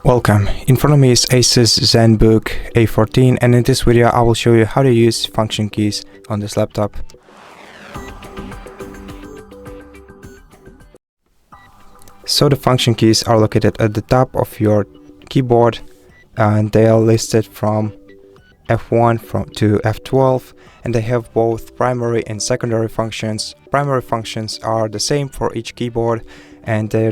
Welcome. In front of me is ASUS ZenBook A14, and in this video I will show you how to use function keys on this laptop. So the function keys are located at the top of your keyboard, and they are listed from F1 to F12, and they have both primary and secondary functions. Primary functions are the same for each keyboard, and they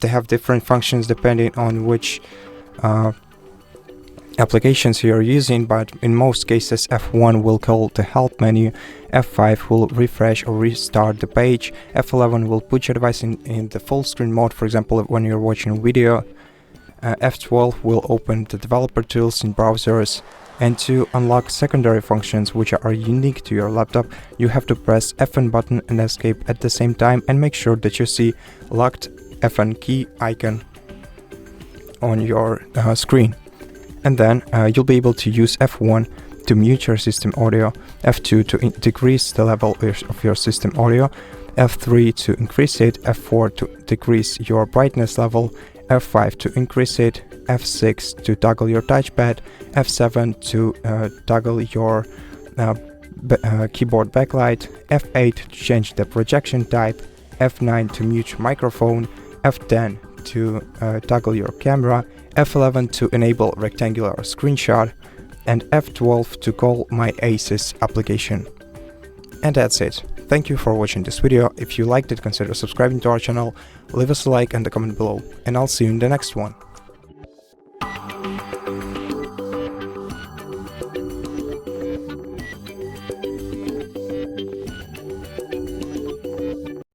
have different functions depending on which applications you are using, but in most cases F1 will call the help menu, F5 will refresh or restart the page, F11 will put your device in the full screen mode, for example when you're watching a video, F12 will open the developer tools in browsers. And to unlock secondary functions which are unique to your laptop, you have to press F1 button and escape at the same time, and make sure that you see locked F1 key icon on your screen. And then you'll be able to use F1 to mute your system audio, F2 to decrease the level of your system audio, F3 to increase it, F4 to decrease your brightness level, F5 to increase it, F6 to toggle your touchpad, F7 to toggle your keyboard backlight, F8 to change the projection type, F9 to mute your microphone, F10 to toggle your camera, F11 to enable rectangular screenshot, and F12 to call my ASUS application. And that's it. Thank you for watching this video. If you liked it, consider subscribing to our channel, leave us a like and a comment below, and I'll see you in the next one.